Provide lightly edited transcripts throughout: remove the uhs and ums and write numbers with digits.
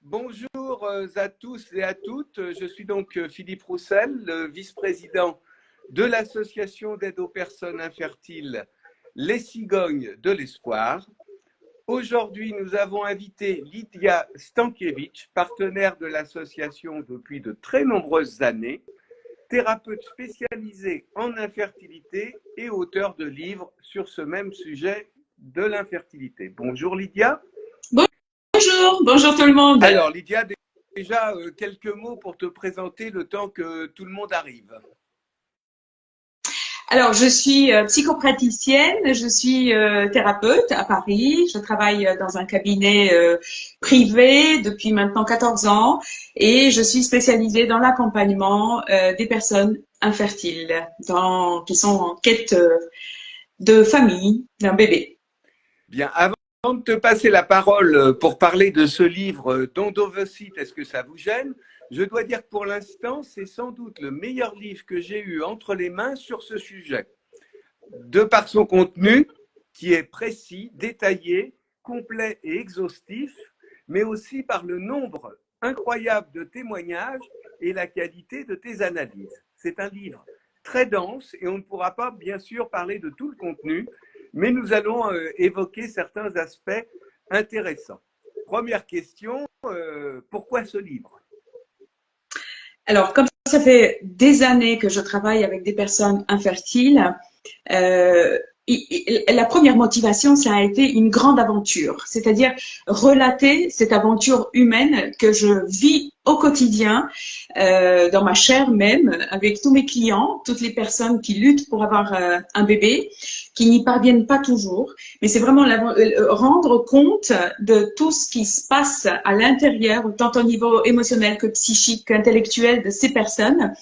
Bonjour à tous et à toutes. Je suis donc Philippe Roussel, le vice-président de l'association d'aide aux personnes infertiles Les Cigognes de l'Espoir. Aujourd'hui, nous avons invité Lydia Stankiewicz, partenaire de l'association depuis de très nombreuses années, thérapeute spécialisée en infertilité et auteur de livres sur ce même sujet de l'infertilité. Bonjour Lydia. Bonjour, bonjour tout le monde. Alors Lydia, déjà quelques mots pour te présenter le temps que tout le monde arrive. Alors, je suis psychopraticienne, je suis thérapeute à Paris. Je travaille dans un cabinet privé depuis maintenant 14 ans et je suis spécialisée dans l'accompagnement des personnes infertiles qui sont en quête de famille, d'un bébé. Bien, avant de te passer la parole pour parler de ce livre Don't Overseat, est-ce que ça vous gêne? Je dois dire que pour l'instant, c'est sans doute le meilleur livre que j'ai eu entre les mains sur ce sujet. De par son contenu, qui est précis, détaillé, complet et exhaustif, mais aussi par le nombre incroyable de témoignages et la qualité de tes analyses. C'est un livre très dense et on ne pourra pas, bien sûr, parler de tout le contenu, mais nous allons évoquer certains aspects intéressants. Première question, pourquoi ce livre? Alors, comme ça fait des années que je travaille avec des personnes infertiles, la première motivation, ça a été une grande aventure, c'est-à-dire relater cette aventure humaine que je vis au quotidien, dans ma chair même, avec tous mes clients, toutes les personnes qui luttent pour avoir un bébé, qui n'y parviennent pas toujours. Mais c'est vraiment rendre compte de tout ce qui se passe à l'intérieur, tant au niveau émotionnel que psychique, qu'intellectuel de ces personnes,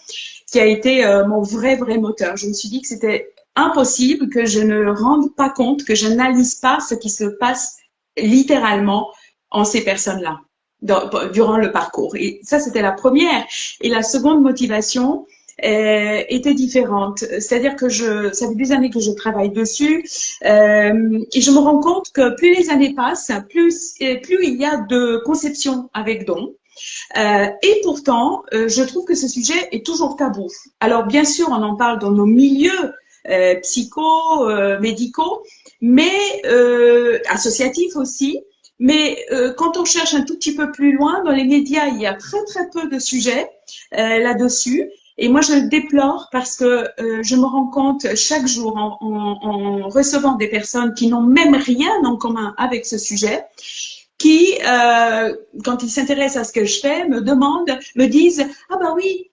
qui a été mon vrai moteur. Je me suis dit que c'était impossible que je ne rende pas compte, que je n'analyse pas ce qui se passe littéralement en ces personnes-là durant le parcours. Et ça, c'était la première. Et la seconde motivation était différente. C'est-à-dire que ça fait des années que je travaille dessus et je me rends compte que plus les années passent, plus il y a de conception avec don. Et pourtant, je trouve que ce sujet est toujours tabou. Alors, bien sûr, on en parle dans nos milieux médicaux, mais associatifs aussi. Mais quand on cherche un tout petit peu plus loin, dans les médias, il y a très peu de sujets là-dessus. Et moi, je le déplore parce que je me rends compte chaque jour en recevant des personnes qui n'ont même rien en commun avec ce sujet, qui, quand ils s'intéressent à ce que je fais, me disent « Ah bah oui,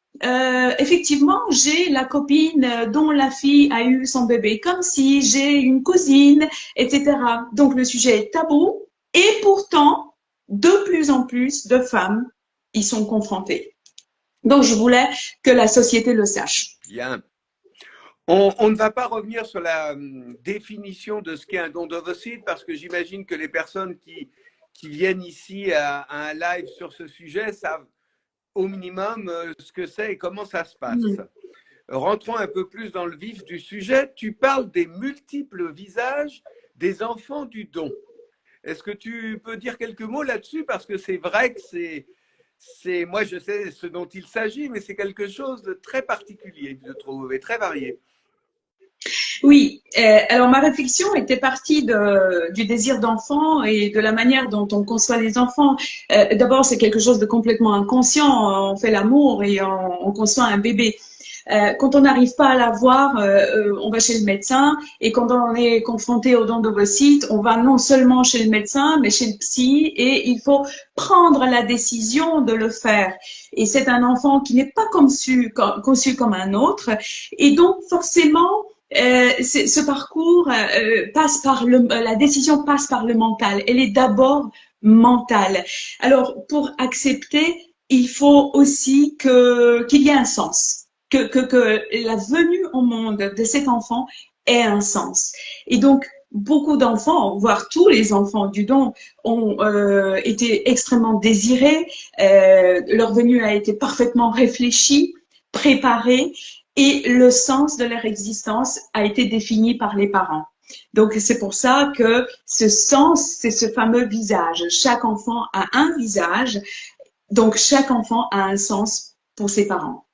effectivement, j'ai la copine dont la fille a eu son bébé, comme si j'ai une cousine, etc. » Donc, le sujet est tabou et pourtant, de plus en plus de femmes y sont confrontées. Donc, je voulais que la société le sache. Bien. On ne va pas revenir sur la définition de ce qu'est un don d'ovocyte parce que j'imagine que les personnes qui viennent ici à un live sur ce sujet savent au minimum ce que c'est et comment ça se passe. Rentrons un peu plus dans le vif du sujet. Tu parles des multiples visages des enfants du don. Est-ce que tu peux dire quelques mots là-dessus? Parce que c'est vrai que moi je sais ce dont il s'agit, mais c'est quelque chose de très particulier, je trouve, et très varié. Oui, alors ma réflexion était partie du désir d'enfant et de la manière dont on conçoit les enfants. D'abord, c'est quelque chose de complètement inconscient. On fait l'amour et on conçoit un bébé. Quand on n'arrive pas à l'avoir, on va chez le médecin. Et quand on est confronté au don d'ovocytes, on va non seulement chez le médecin, mais chez le psy. Et il faut prendre la décision de le faire. Et c'est un enfant qui n'est pas conçu comme un autre. Et donc, forcément, ce parcours passe par la décision passe par le mental. Elle est d'abord mentale. Alors, pour accepter, il faut aussi qu'il y ait un sens, que la venue au monde de cet enfant ait un sens. Et donc, beaucoup d'enfants, voire tous les enfants du don, ont été extrêmement désirés. Leur venue a été parfaitement réfléchie, préparée. Et le sens de leur existence a été défini par les parents. Donc, c'est pour ça que ce sens, c'est ce fameux visage. Chaque enfant a un visage, donc chaque enfant a un sens pour ses parents.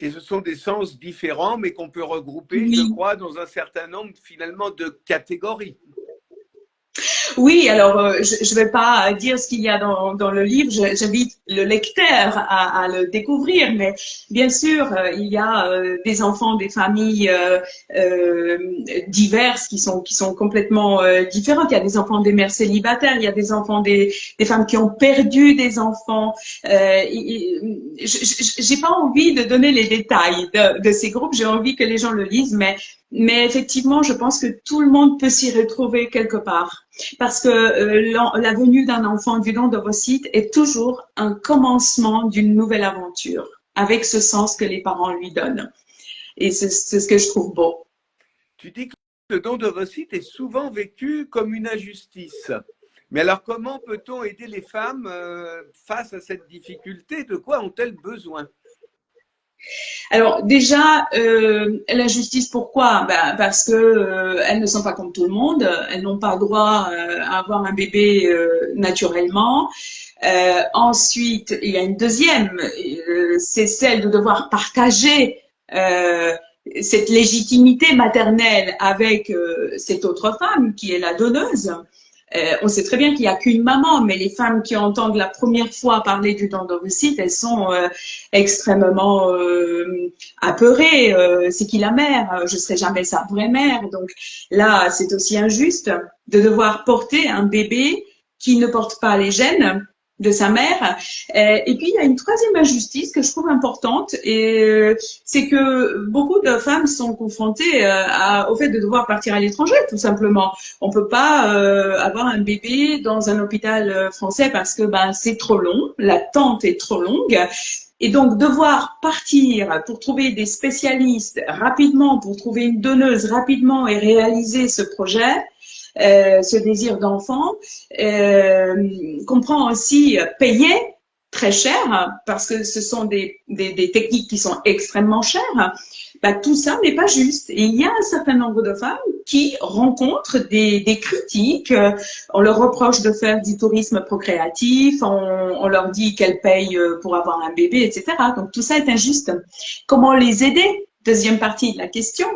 Et ce sont des sens différents, mais qu'on peut regrouper, je Oui. crois, dans un certain nombre finalement de catégories. Oui, alors je ne vais pas dire ce qu'il y a dans le livre, j'invite le lecteur à le découvrir, mais bien sûr, il y a des enfants, des familles euh, diverses qui sont complètement différentes. Il y a des enfants des mères célibataires, il y a des enfants des femmes qui ont perdu des enfants. J'ai pas envie de donner les détails de ces groupes, j'ai envie que les gens le lisent, mais effectivement, je pense que tout le monde peut s'y retrouver quelque part. Parce que la venue d'un enfant du don d'ovocytes est toujours un commencement d'une nouvelle aventure, avec ce sens que les parents lui donnent. Et c'est ce que je trouve beau. Tu dis que le don d'ovocytes est souvent vécu comme une injustice. Mais alors, comment peut-on aider les femmes face à cette difficulté? De quoi ont-elles besoin? Alors déjà, l'injustice, pourquoi? Ben, parce que elles ne sont pas comme tout le monde, elles n'ont pas droit à avoir un bébé naturellement. Ensuite, il y a une deuxième, c'est celle de devoir partager cette légitimité maternelle avec cette autre femme qui est la donneuse. On sait très bien qu'il n'y a qu'une maman, mais les femmes qui entendent la première fois parler du don d'ovocytes, elles sont extrêmement apeurées. C'est qui la mère? Je serai jamais sa vraie mère. Donc là, c'est aussi injuste de devoir porter un bébé qui ne porte pas les gènes de sa mère. Et puis, il y a une troisième injustice que je trouve importante, et c'est que beaucoup de femmes sont confrontées au fait de devoir partir à l'étranger, tout simplement. On peut pas avoir un bébé dans un hôpital français parce que ben c'est trop long, l'attente est trop longue. Et donc, devoir partir pour trouver des spécialistes rapidement, pour trouver une donneuse rapidement et réaliser ce projet, ce désir d'enfant, comprend aussi payer très cher, parce que ce sont des techniques qui sont extrêmement chères. Bah, tout ça n'est pas juste. Et il y a un certain nombre de femmes qui rencontrent des critiques. On leur reproche de faire du tourisme procréatif, on leur dit qu'elles payent pour avoir un bébé, etc. Donc tout ça est injuste. Comment les aider? Deuxième partie de la question.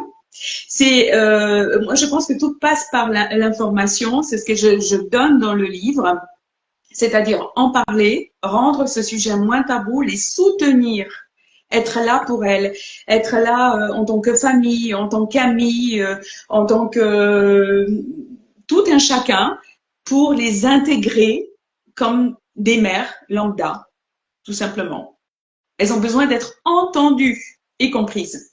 Moi je pense que tout passe par l'information, c'est ce que je donne dans le livre, c'est-à-dire en parler, rendre ce sujet moins tabou, les soutenir, être là pour elles, être là en tant que famille, en tant qu'amis, en tant que tout un chacun, pour les intégrer comme des mères lambda, tout simplement. Elles ont besoin d'être entendues et comprises.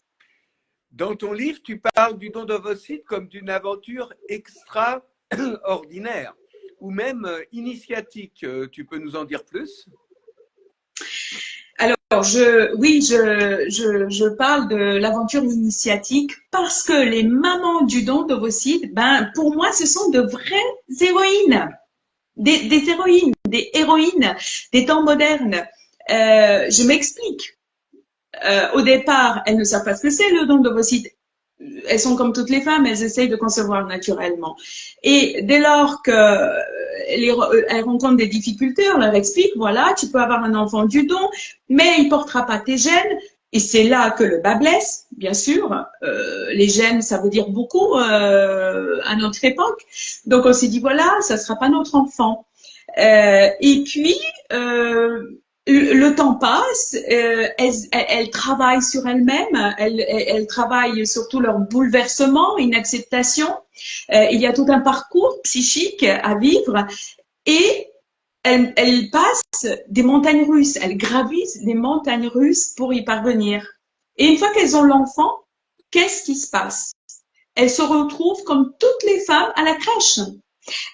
Dans ton livre, tu parles du don d'ovocytes comme d'une aventure extraordinaire ou même initiatique. Tu peux nous en dire plus? Alors, je parle de l'aventure initiatique parce que les mamans du don d'ovocytes, ben, pour moi, ce sont de vraies héroïnes, des héroïnes, des héroïnes des temps modernes. Je m'explique. Au départ, elles ne savent pas ce que c'est le don d'ovocytes. Elles sont comme toutes les femmes, elles essayent de concevoir naturellement. Et dès lors qu'elles rencontrent des difficultés, on leur explique, voilà, tu peux avoir un enfant du don, mais il portera pas tes gènes. Et c'est là que le bas blesse, bien sûr. Les gènes, ça veut dire beaucoup à notre époque. Donc on s'est dit, voilà, ça sera pas notre enfant. Et puis, le temps passe, elles travaillent sur elles-mêmes, elles travaillent sur tout leur bouleversement, une acceptation. Il y a tout un parcours psychique à vivre et elles passent des montagnes russes, elles gravissent des montagnes russes pour y parvenir. Et une fois qu'elles ont l'enfant, qu'est-ce qui se passe? Elles se retrouvent comme toutes les femmes à la crèche.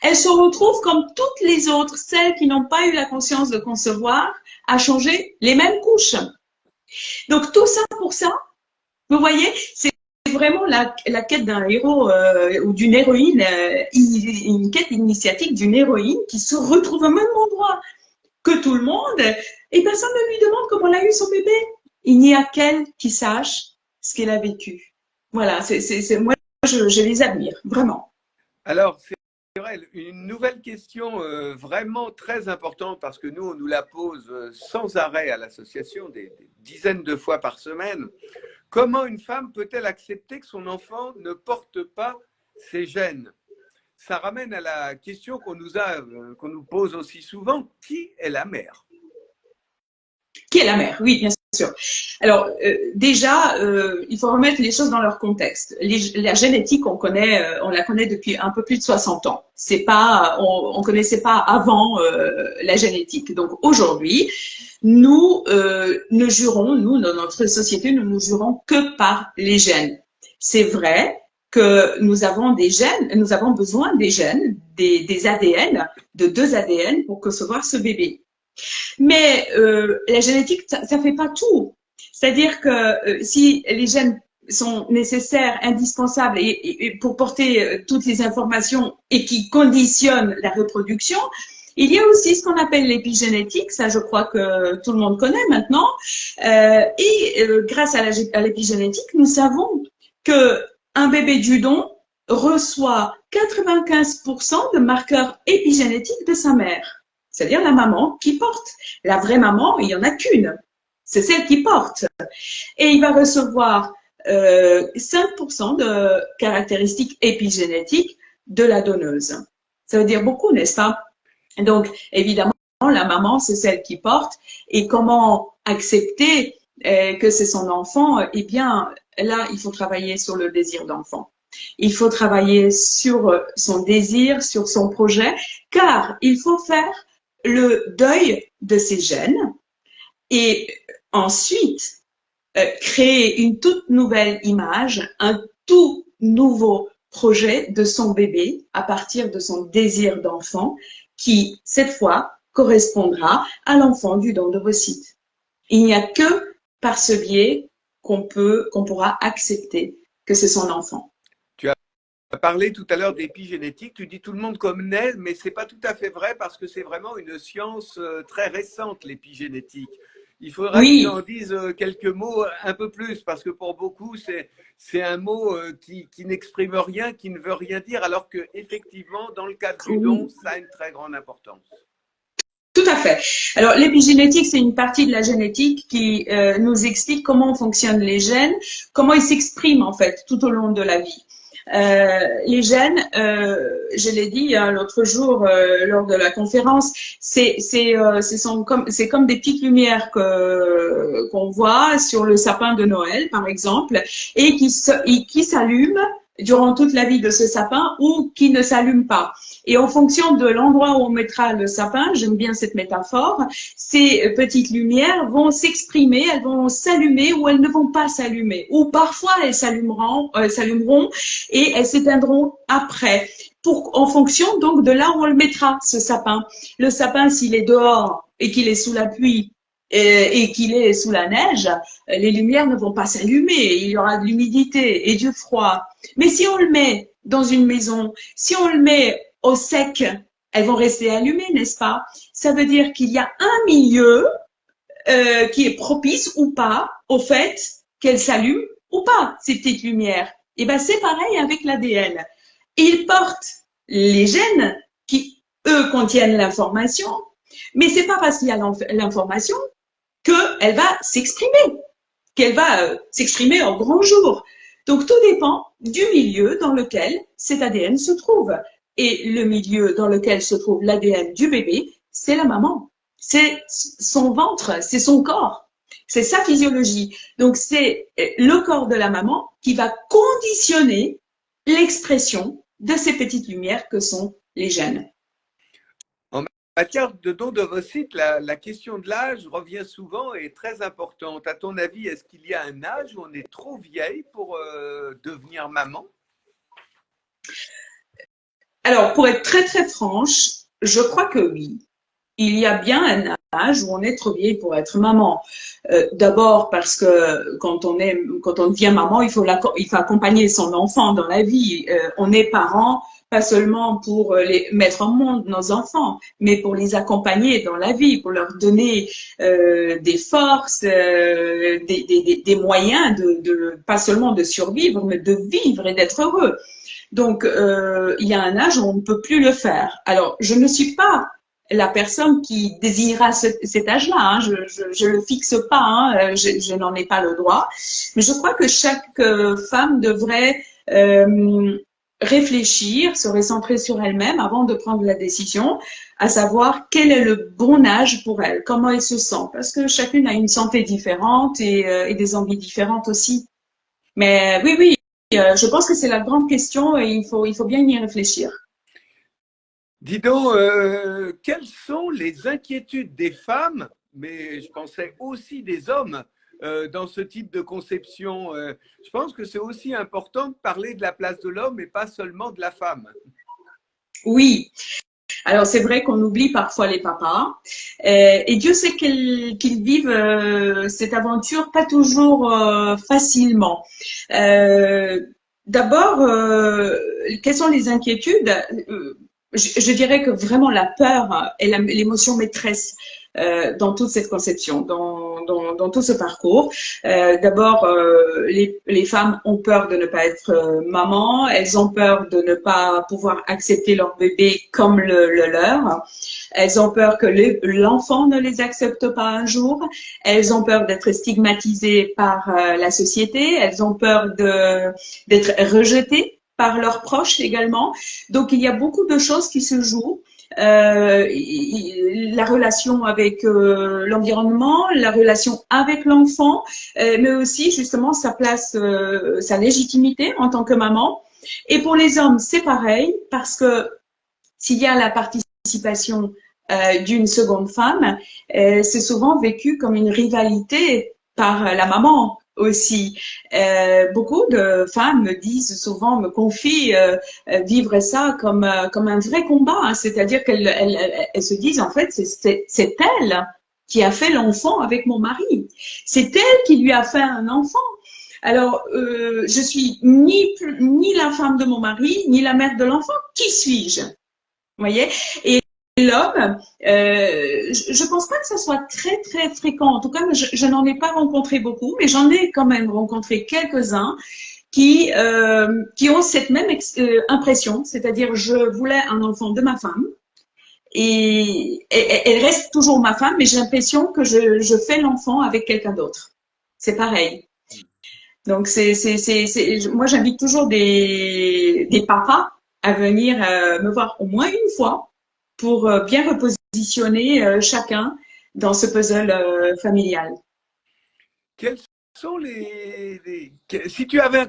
Elles se retrouvent comme toutes les autres, celles qui n'ont pas eu la conscience de concevoir, à changer les mêmes couches. Donc tout ça pour ça, vous voyez, c'est vraiment la quête d'un héros ou d'une héroïne, une quête initiatique d'une héroïne qui se retrouve au même endroit que tout le monde et personne ne lui demande comment elle a eu son bébé. Il n'y a qu'elle qui sache ce qu'elle a vécu. Voilà, moi je les admire, vraiment. Alors, c'est vrai, une nouvelle question vraiment très importante parce que nous, on nous la pose sans arrêt à l'association, des dizaines de fois par semaine. Comment une femme peut-elle accepter que son enfant ne porte pas ses gènes? Ça ramène à la question qu'on nous pose aussi souvent, qui est la mère? Qui est la mère? Oui, bien sûr. Alors déjà, il faut remettre les choses dans leur contexte. La génétique, on la connaît depuis un peu plus de 60 ans. C'est pas, on connaissait pas avant la génétique. Donc aujourd'hui, nous ne jurons, nous dans notre société, nous ne jurons que par les gènes. C'est vrai que nous avons des gènes, nous avons besoin des gènes, des ADN, de 2 ADN pour concevoir ce bébé. Mais la génétique, ça fait pas tout. C'est-à-dire que si les gènes sont nécessaires, indispensables et pour porter toutes les informations et qui conditionnent la reproduction, il y a aussi ce qu'on appelle l'épigénétique, ça je crois que tout le monde connaît maintenant. Grâce à l'épigénétique, nous savons que un bébé du don reçoit 95% de marqueurs épigénétiques de sa mère, c'est-à-dire la maman qui porte. La vraie maman, il n'y en a qu'une, c'est celle qui porte. Et il va recevoir 5% de caractéristiques épigénétiques de la donneuse. Ça veut dire beaucoup, n'est-ce pas? Donc, évidemment, la maman, c'est celle qui porte. Et comment accepter que c'est son enfant? Eh bien, là, il faut travailler sur le désir d'enfant. Il faut travailler sur son désir, sur son projet, car il faut faire le deuil de ses gènes et ensuite créer une toute nouvelle image, un tout nouveau projet de son bébé à partir de son désir d'enfant qui, cette fois, correspondra à l'enfant du don d'ovocytes. Il n'y a que par ce biais qu'on pourra accepter que c'est son enfant. Tu as parlé tout à l'heure d'épigénétique, tu dis tout le monde connaît, mais ce n'est pas tout à fait vrai parce que c'est vraiment une science très récente, l'épigénétique. Il faudra que tu en dises quelques mots un peu plus parce que pour beaucoup, c'est un mot qui n'exprime rien, qui ne veut rien dire, alors qu'effectivement, dans le cadre du don, ça a une très grande importance. Tout à fait. Alors, l'épigénétique, c'est une partie de la génétique qui nous explique comment fonctionnent les gènes, comment ils s'expriment en fait tout au long de la vie. Les gènes, je l'ai dit l'autre jour lors de la conférence, c'est comme des petites lumières qu'on voit sur le sapin de Noël, par exemple, et qui s'allument durant toute la vie de ce sapin ou qui ne s'allument pas. Et en fonction de l'endroit où on mettra le sapin, j'aime bien cette métaphore, ces petites lumières vont s'exprimer, elles vont s'allumer ou elles ne vont pas s'allumer. Ou parfois elles s'allumeront et elles s'éteindront après. En fonction donc de là où on le mettra, ce sapin. Le sapin, s'il est dehors et qu'il est sous la pluie, et qu'il est sous la neige, les lumières ne vont pas s'allumer, il y aura de l'humidité et du froid. Mais si on le met dans une maison, si on le met au sec, elles vont rester allumées, n'est-ce pas? Ça veut dire qu'il y a un milieu qui est propice ou pas au fait qu'elles s'allument ou pas, ces petites lumières. Et ben c'est pareil avec l'ADN. Ils portent les gènes qui, eux, contiennent l'information, mais c'est pas parce qu'il y a l'information qu'elle va s'exprimer, qu'elle va s'exprimer au grand jour. Donc, tout dépend du milieu dans lequel cet ADN se trouve. Et le milieu dans lequel se trouve l'ADN du bébé, c'est la maman. C'est son ventre, c'est son corps. C'est sa physiologie. Donc, c'est le corps de la maman qui va conditionner l'expression de ces petites lumières que sont les gènes. En matière de don d'ovocytes, la question de l'âge revient souvent et est très importante. À ton avis, est-ce qu'il y a un âge où on est trop vieille pour devenir maman? Alors, pour être très très franche, je crois que oui. il y a bien un âge où on est trop vieille pour être maman. D'abord parce que quand on devient maman, il faut accompagner son enfant dans la vie. On est parent pas seulement pour les mettre au monde nos enfants, mais pour les accompagner dans la vie, pour leur donner des forces, des moyens pas seulement de survivre, mais de vivre et d'être heureux. Donc, il y a un âge où on ne peut plus le faire. Alors, je ne suis pas la personne qui désignera cet âge-là. Hein. Je le fixe pas. Hein. Je n'en ai pas le droit. Mais je crois que chaque femme devrait réfléchir, se recentrer sur elle-même avant de prendre la décision, à savoir quel est le bon âge pour elle, comment elle se sent, parce que chacune a une santé différente et des envies différentes aussi. Mais oui, oui, je pense que c'est la grande question et il faut bien y réfléchir. Dis donc, quelles sont les inquiétudes des femmes, mais je pensais aussi des hommes, dans ce type de conception? Je pense que c'est aussi important de parler de la place de l'homme et pas seulement de la femme. Oui, alors c'est vrai qu'on oublie parfois les papas et Dieu sait qu'ils vivent cette aventure pas toujours facilement. Euh, D'abord, quelles sont les inquiétudes? Je dirais que vraiment la peur est l'émotion maîtresse dans toute cette conception, dans tout ce parcours. D'abord, les femmes ont peur de ne pas être maman, elles ont peur de ne pas pouvoir accepter leur bébé comme le leur. Elles ont peur que l'enfant ne les accepte pas un jour. Elles ont peur d'être stigmatisées par la société. Elles ont peur d'être rejetées par leurs proches également. Donc, il y a beaucoup de choses qui se jouent. La relation avec l'environnement, la relation avec l'enfant, mais aussi justement sa place, sa légitimité en tant que maman. Et pour les hommes, c'est pareil, parce que s'il y a la participation d'une seconde femme, c'est souvent vécu comme une rivalité par la maman aussi. Beaucoup de femmes me disent souvent, me confient vivre ça comme un vrai combat, hein. C'est-à-dire qu'elles se disent en fait c'est elle qui a fait l'enfant avec mon mari, c'est elle qui lui a fait un enfant. Alors, je suis ni la femme de mon mari, ni la mère de l'enfant. Qui suis-je? Vous voyez? Et l'homme, je pense pas que ça soit très très fréquent. En tout cas, je n'en ai pas rencontré beaucoup, mais j'en ai quand même rencontré quelques-uns qui ont cette même impression, c'est-à-dire je voulais un enfant de ma femme et elle reste toujours ma femme, mais j'ai l'impression que je fais l'enfant avec quelqu'un d'autre. C'est pareil. Donc moi j'invite toujours des papas à venir me voir au moins une fois pour bien repositionner chacun dans ce puzzle familial. Quels sont si tu avais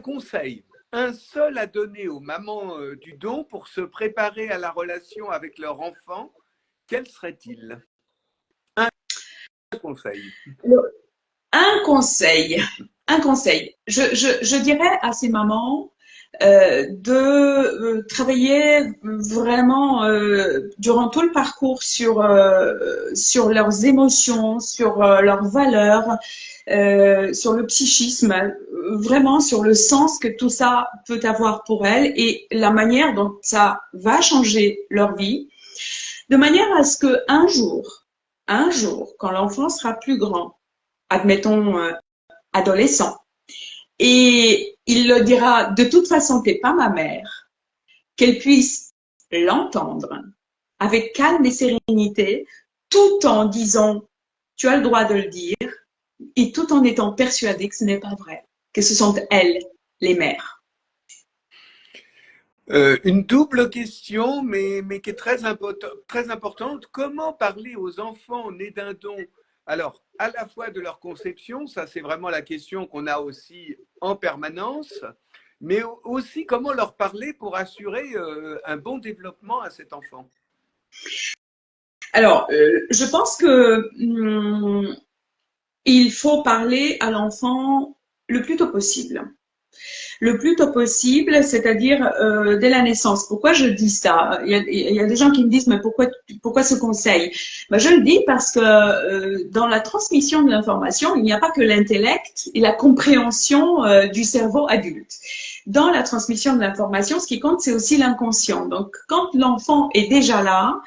un seul à donner aux mamans du don pour se préparer à la relation avec leur enfant, quel serait-il? Un conseil. Un conseil, un conseil. Je dirais à ces mamans de travailler vraiment durant tout le parcours sur leurs émotions, sur leurs valeurs, sur le psychisme, vraiment sur le sens que tout ça peut avoir pour elles et la manière dont ça va changer leur vie, de manière à ce que un jour, quand l'enfant sera plus grand, admettons adolescent, et il le dira, de toute façon, t'es pas ma mère, qu'elle puisse l'entendre avec calme et sérénité, tout en disant, tu as le droit de le dire, et tout en étant persuadée que ce n'est pas vrai, que ce sont elles, les mères. Une double question, mais qui est très importante. Comment parler aux enfants nés d'un don? Alors, à la fois de leur conception, ça c'est vraiment la question qu'on a aussi en permanence, mais aussi comment leur parler pour assurer un bon développement à cet enfant. Alors, je pense que il faut parler à l'enfant le plus tôt possible. Le plus tôt possible, c'est-à-dire dès la naissance. Pourquoi je dis ça? Il y a des gens qui me disent, mais pourquoi ce conseil? Ben, je le dis parce que dans la transmission de l'information, il n'y a pas que l'intellect et la compréhension du cerveau adulte. Dans la transmission de l'information, ce qui compte, c'est aussi l'inconscient. Donc, quand l'enfant est déjà là,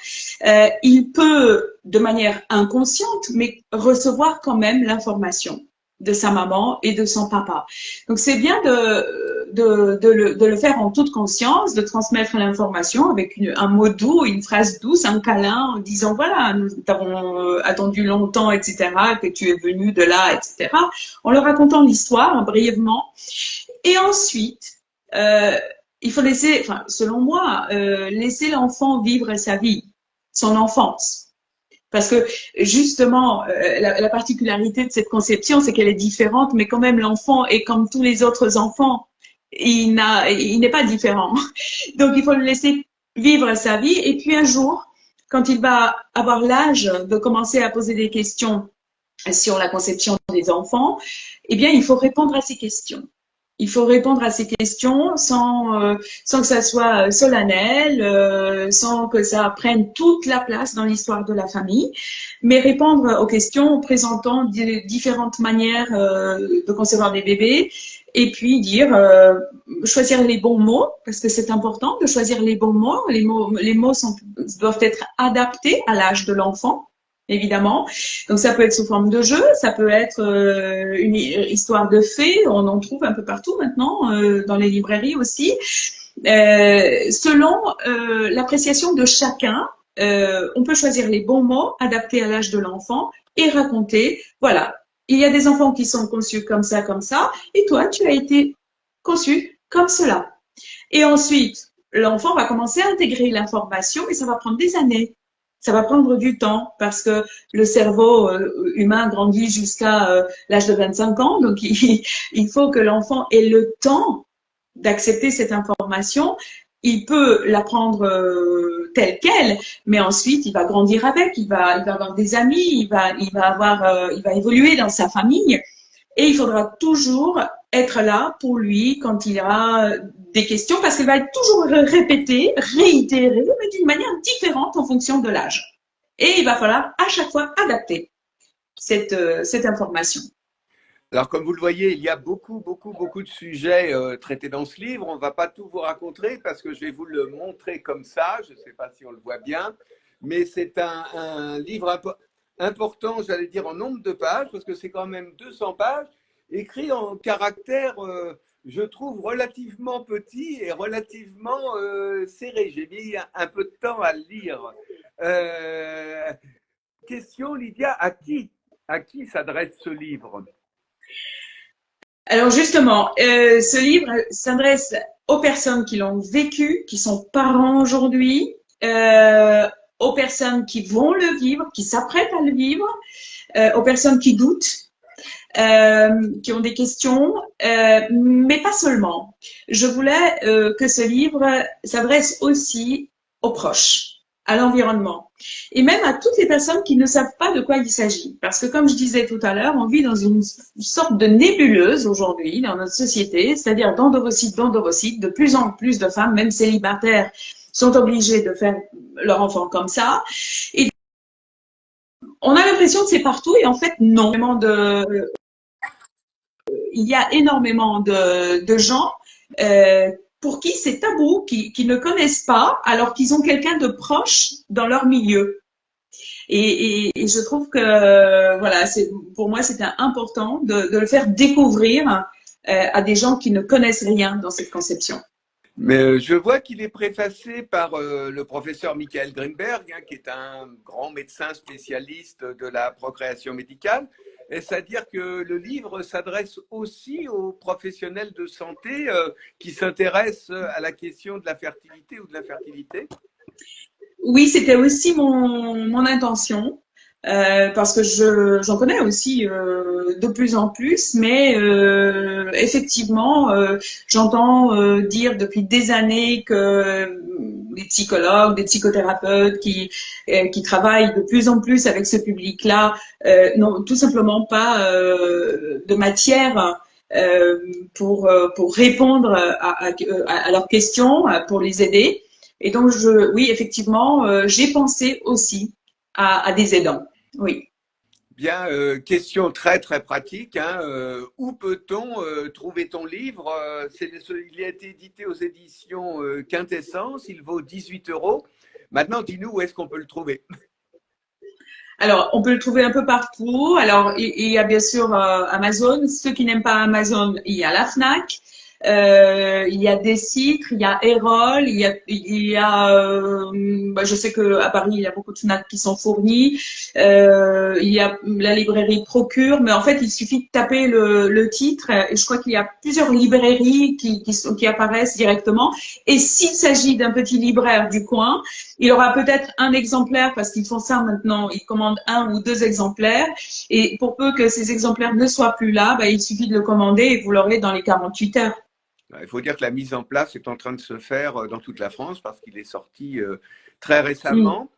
il peut, de manière inconsciente, mais recevoir quand même l'information de sa maman et de son papa. Donc, c'est bien de le faire en toute conscience, de transmettre l'information avec un mot doux, une phrase douce, un câlin, en disant, voilà, nous t'avons attendu longtemps, etc., que tu es venu de là, etc., en leur racontant l'histoire, hein, brièvement. Et ensuite, il faut laisser, enfin, selon moi, laisser l'enfant vivre sa vie, son enfance. Parce que justement, la particularité de cette conception, c'est qu'elle est différente, mais quand même l'enfant est comme tous les autres enfants. Il n'est pas différent. Donc il faut le laisser vivre sa vie. Et puis un jour, quand il va avoir l'âge de commencer à poser des questions sur la conception des enfants, eh bien il faut répondre à ces questions. Il faut répondre à ces questions sans que ça soit solennel, sans que ça prenne toute la place dans l'histoire de la famille, mais répondre aux questions en présentant différentes manières de concevoir des bébés et puis dire choisir les bons mots parce que c'est important de choisir les bons mots. Les mots doivent être adaptés à l'âge de l'enfant. Évidemment. Donc ça peut être sous forme de jeu, ça peut être une histoire de on en trouve un peu partout maintenant, dans les librairies aussi. Selon l'appréciation de chacun, on peut choisir les bons mots adaptés à l'âge de l'enfant et raconter, voilà, il y a des enfants qui sont conçus comme ça, et toi, tu as été conçu comme cela. Et ensuite, l'enfant va commencer à intégrer l'information et ça va prendre des années. Ça va prendre du temps parce que le cerveau humain grandit jusqu'à l'âge de 25 ans. Donc, il faut que l'enfant ait le temps d'accepter cette information. Il peut l'apprendre telle qu'elle, mais ensuite, il va grandir avec, il va avoir des amis, il va évoluer dans sa famille. Et il faudra toujours être là pour lui quand il a des questions parce qu'elle va être toujours répétée, réitérée, mais d'une manière différente en fonction de l'âge. Et il va falloir à chaque fois adapter cette information. Alors, comme vous le voyez, il y a beaucoup de sujets traités dans ce livre. On ne va pas tout vous raconter parce que je vais vous le montrer comme ça. Je ne sais pas si on le voit bien, mais c'est un livre important, j'allais dire, en nombre de pages, parce que c'est quand même 200 pages, écrit en caractère, je trouve, relativement petit et relativement serré. J'ai mis un peu de temps à le lire. Question, Lydia, à qui s'adresse ce livre? Alors justement, ce livre s'adresse aux personnes qui l'ont vécu, qui sont parents aujourd'hui, aux personnes qui vont le vivre, qui s'apprêtent à le vivre, aux personnes qui doutent, qui ont des questions, mais pas seulement. Je voulais que ce livre s'adresse aussi aux proches, à l'environnement, et même à toutes les personnes qui ne savent pas de quoi il s'agit. Parce que comme je disais tout à l'heure, on vit dans une sorte de nébuleuse aujourd'hui dans notre société, c'est-à-dire d'endovocytes, de plus en plus de femmes, même célibataires, sont obligées de faire leur enfant comme ça. Et on a l'impression que c'est partout, et en fait, non. Il y a énormément de gens pour qui c'est tabou, qui ne connaissent pas, alors qu'ils ont quelqu'un de proche dans leur milieu. Et je trouve que voilà, pour moi, c'était important de le faire découvrir à des gens qui ne connaissent rien dans cette conception. Mais je vois qu'il est préfacé par le professeur Michael Greenberg, hein, qui est un grand médecin spécialiste de la procréation médicale. Est-ce à dire que le livre s'adresse aussi aux professionnels de santé qui s'intéressent à la question de la fertilité ou de l'infertilité? Oui, c'était aussi mon intention. Parce que j'en connais aussi de plus en plus, mais effectivement, j'entends dire depuis des années que des psychologues, des psychothérapeutes qui travaillent de plus en plus avec ce public-là n'ont tout simplement pas de matière pour répondre à leurs questions, pour les aider. Et donc, oui, effectivement, j'ai pensé aussi à des aidants. Oui. Bien, question très très pratique, hein. Où peut-on trouver ton livre? Il a été édité aux éditions Quintessence, il vaut 18 euros. Maintenant, dis-nous où est-ce qu'on peut le trouver. Alors, on peut le trouver un peu partout. Alors, il y a bien sûr Amazon. Ceux qui n'aiment pas Amazon, il y a la Fnac. Il y a des sites, il y a Erol, je sais que à Paris il y a beaucoup de Fnac qui sont fournis. Il y a la librairie Procure, mais en fait il suffit de taper le titre et je crois qu'il y a plusieurs librairies qui apparaissent directement. Et s'il s'agit d'un petit libraire du coin, il aura peut-être un exemplaire parce qu'ils font ça maintenant, ils commandent un ou deux exemplaires et pour peu que ces exemplaires ne soient plus là, il suffit de le commander et vous l'aurez dans les 48 heures. Il faut dire que la mise en place est en train de se faire dans toute la France parce qu'il est sorti très récemment.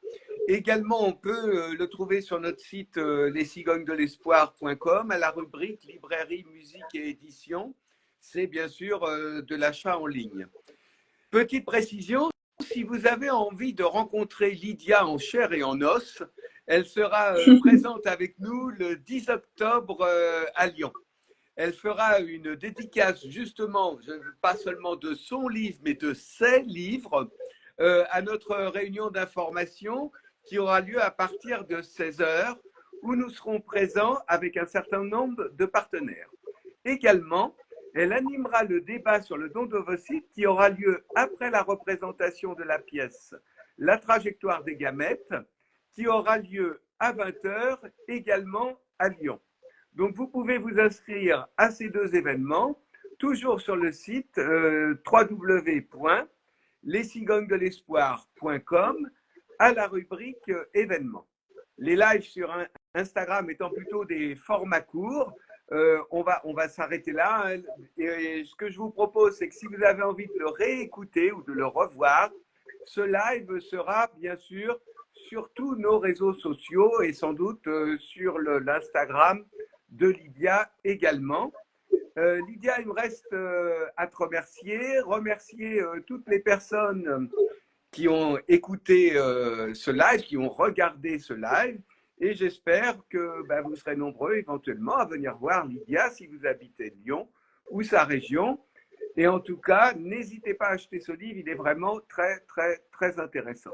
Également, on peut le trouver sur notre site lescigognesdelespoir.com à la rubrique librairie, musique et édition. C'est bien sûr de l'achat en ligne. Petite précision, si vous avez envie de rencontrer Lydia en chair et en os, elle sera présente avec nous le 10 octobre à Lyon. Elle fera une dédicace justement, pas seulement de son livre, mais de ses livres à notre réunion d'information qui aura lieu à partir de 16 heures, où nous serons présents avec un certain nombre de partenaires. Également, elle animera le débat sur le don d'ovocytes qui aura lieu après la représentation de la pièce La trajectoire des gamètes, qui aura lieu à 20 heures également à Lyon. Donc, vous pouvez vous inscrire à ces deux événements, toujours sur le site www.lescigognesdelespoir.com à la rubrique événements. Les lives sur Instagram étant plutôt des formats courts, on va s'arrêter là. Et ce que je vous propose, c'est que si vous avez envie de le réécouter ou de le revoir, ce live sera bien sûr sur tous nos réseaux sociaux et sans doute sur l'Instagram de Lydia également. Lydia, il me reste à te remercier toutes les personnes qui ont écouté ce live, qui ont regardé ce live, et j'espère que vous serez nombreux éventuellement à venir voir Lydia si vous habitez Lyon ou sa région. Et en tout cas, n'hésitez pas à acheter ce livre, il est vraiment très, très, très intéressant.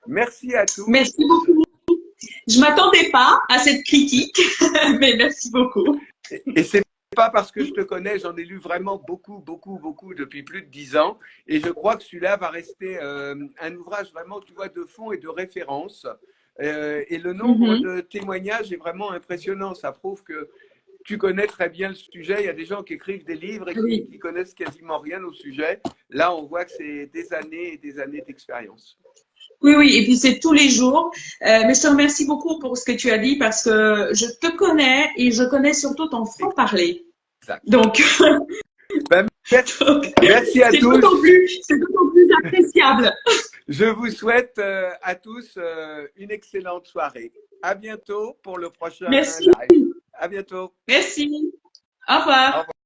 Merci à tous. Merci beaucoup. Je m'attendais pas à cette critique, mais merci beaucoup. Et c'est pas parce que je te connais, j'en ai lu vraiment beaucoup, beaucoup, beaucoup depuis plus de 10 ans. Et je crois que celui-là va rester un ouvrage vraiment, tu vois, de fond et de référence. Et le nombre de témoignages est vraiment impressionnant. Ça prouve que tu connais très bien le sujet. Il y a des gens qui écrivent des livres et qui connaissent quasiment rien au sujet. Là, on voit que c'est des années et des années d'expérience. Oui, oui, et puis c'est tous les jours. Mais je te remercie beaucoup pour ce que tu as dit parce que je te connais et je connais surtout ton franc-parler. Donc, merci à tous. C'est d'autant plus appréciable. Je vous souhaite à tous une excellente soirée. À bientôt pour le prochain live. À bientôt. Merci. Au revoir. Au revoir.